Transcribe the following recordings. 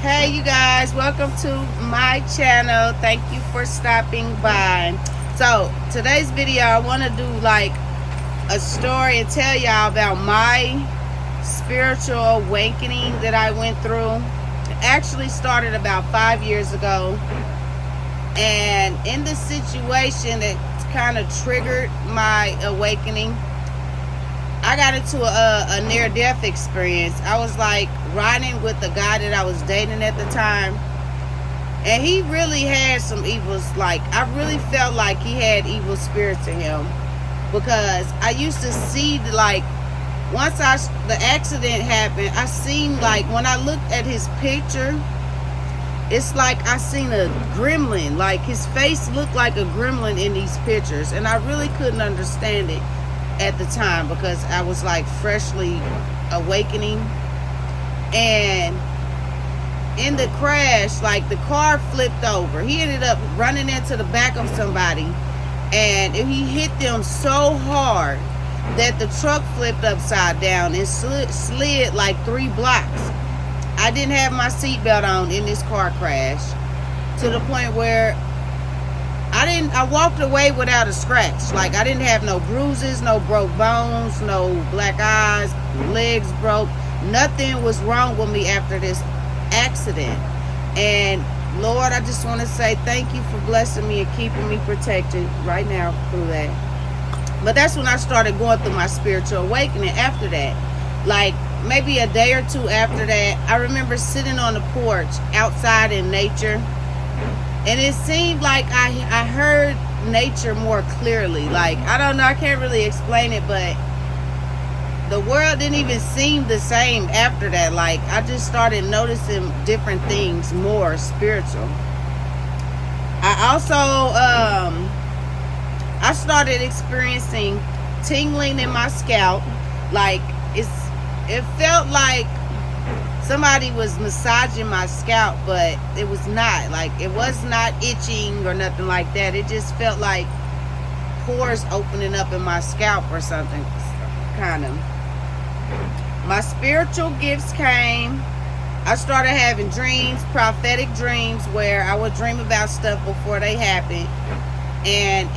Hey you guys, welcome to my channel. Thank you for stopping by. So today's video, I want to do like a story and tell y'all about my spiritual awakening that I went through. It actually started about 5 years ago, and in the situation that kind of triggered my awakening, I got into a near-death experience. I was like riding with the guy that I was dating at the time, and he really had some evils. Like, I really felt like he had evil spirits in him, because I used to see, like, once the accident happened, I seen, like, when I looked at his picture, it's like I seen a gremlin. Like, his face looked like a gremlin in these pictures, and I really couldn't understand it at the time, because I was like freshly awakening. And in the crash, like, the car flipped over. He ended up running into the back of somebody, and he hit them so hard that the truck flipped upside down and slid like 3 blocks. I didn't have my seatbelt on in this car crash, to the point where I walked away without a scratch. Like, I didn't have no bruises, no broke bones, no black eyes, legs broke. Nothing was wrong with me after this accident. And Lord, I just want to say thank you for blessing me and keeping me protected right now through that. But that's when I started going through my spiritual awakening after that. Like, maybe a day or two after that, I remember sitting on the porch outside in nature. And it seemed like I heard nature more clearly. Like, I don't know, I can't really explain it, but the world didn't even seem the same after that. Like, I just started noticing different things, more spiritual. I also, I started experiencing tingling in my scalp. Like, it felt like somebody was massaging my scalp, but it was not. Like, it was not itching or nothing like that. It just felt like pores opening up in my scalp or something, kind of. My spiritual gifts came. I started having dreams, prophetic dreams, where I would dream about stuff before they happened. And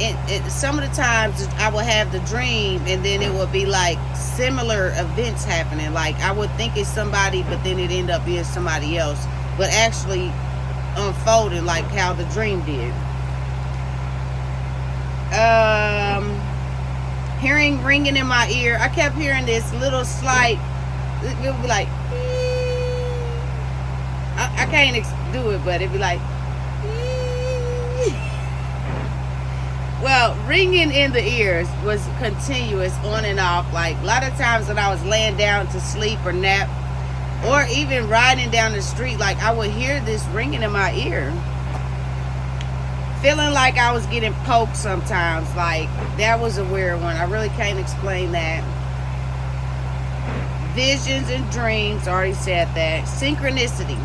some of the times I would have the dream, and then it would be like similar events happening. Like, I would think it's somebody, but then it ended up being somebody else, but actually unfolding like how the dream did. Hearing ringing in my ear. I kept hearing this little slight, it would be like, I can't do it, but it'd be like, well, ringing in the ears was continuous, on and off. Like, a lot of times when I was laying down to sleep or nap, or even riding down the street, like, I would hear this ringing in my ear. Feeling like I was getting poked sometimes. Like, that was a weird one. I really can't explain that. Visions and dreams, already said that. Synchronicity.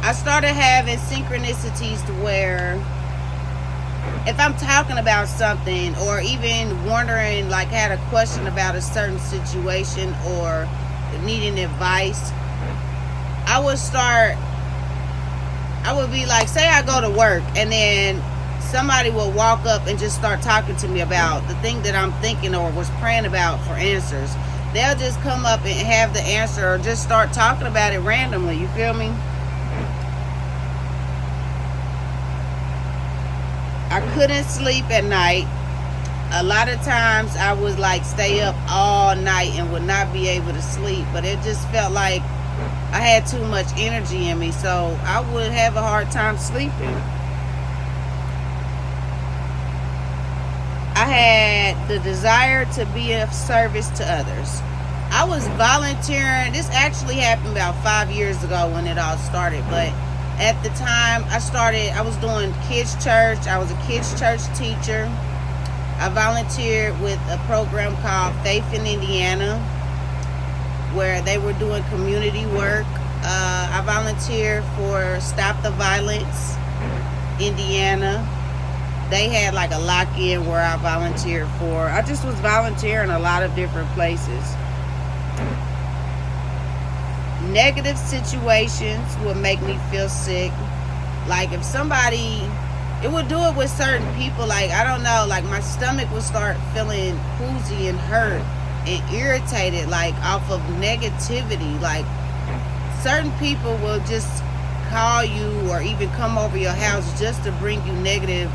I started having synchronicities to where, if I'm talking about something, or even wondering, like, had a question about a certain situation or needing advice, I would be like, say I go to work, and then somebody will walk up and just start talking to me about the thing that I'm thinking or was praying about for answers. They'll just come up and have the answer, or just start talking about it randomly. You feel me? I couldn't sleep at night. A lot of times I would like stay up all night and would not be able to sleep, but it just felt like I had too much energy in me, so I would have a hard time sleeping. I had the desire to be of service to others. I was volunteering. This actually happened about 5 years ago when it all started, but at the time I was doing kids church. I was a kids church teacher. I volunteered with a program called Faith in Indiana, where they were doing community work. I volunteered for Stop the Violence Indiana. They had like a lock-in where I volunteered for. I just was volunteering a lot of different places. Negative situations would make me feel sick. Like if somebody, it would do it with certain people. Like, I don't know, like my stomach would start feeling queasy and hurt and irritated, like off of negativity. Like certain people will just call you or even come over your house just to bring you negative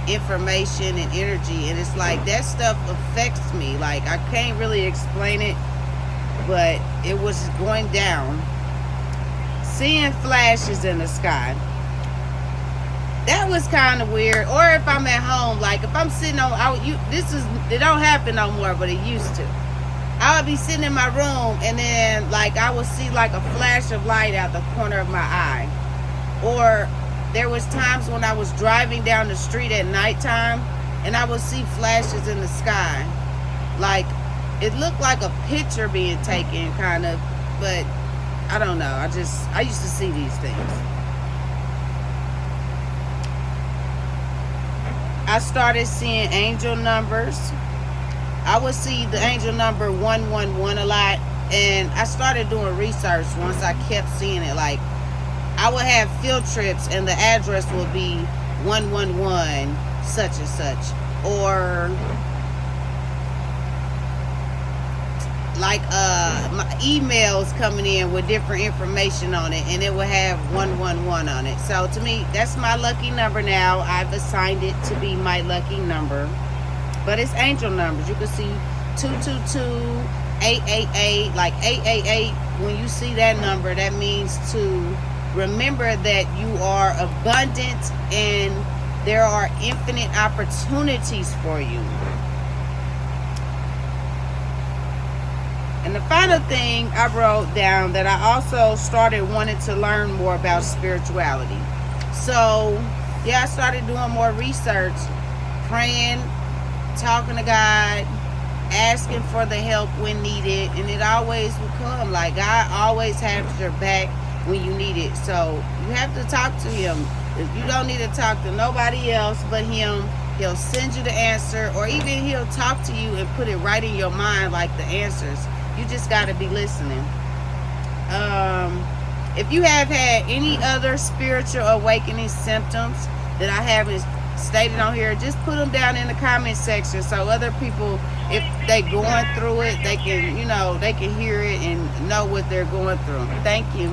information and energy, and it's like that stuff affects me. Like I can't really explain it, but it was going down. Seeing flashes in the sky, that was kind of weird. Or if I'm at home, like if I'm sitting on, it don't happen no more, but it used to. I would be sitting in my room, and then like I would see like a flash of light out the corner of my eye. Or there was times when I was driving down the street at nighttime, and I would see flashes in the sky. Like it looked like a picture being taken, kind of, but I don't know. I used to see these things. I started seeing angel numbers. I would see the angel number 111 a lot, and I started doing research once I kept seeing it. Like I would have field trips, and the address would be 111 such and such, or like my emails coming in with different information on it, and it would have 111 on it. So to me, that's my lucky number now. I've assigned it to be my lucky number. But it's angel numbers. You can see 222, 888. Like 888, when you see that number, that means to remember that you are abundant and there are infinite opportunities for you. And the final thing I wrote down, that I also started wanting to learn more about spirituality. So yeah, I started doing more research, praying, talking to God, asking for the help when needed, and it always will come. Like God always has your back when you need it. So you have to talk to him. If you don't need to talk to nobody else but him, he'll send you the answer, or even he'll talk to you and put it right in your mind, like the answers. You just got to be listening. If you have had any other spiritual awakening symptoms that I haven't stated on here, just put them down in the comment section so other people, if they going through it, they can, they can hear it and know what they're going through. Thank you.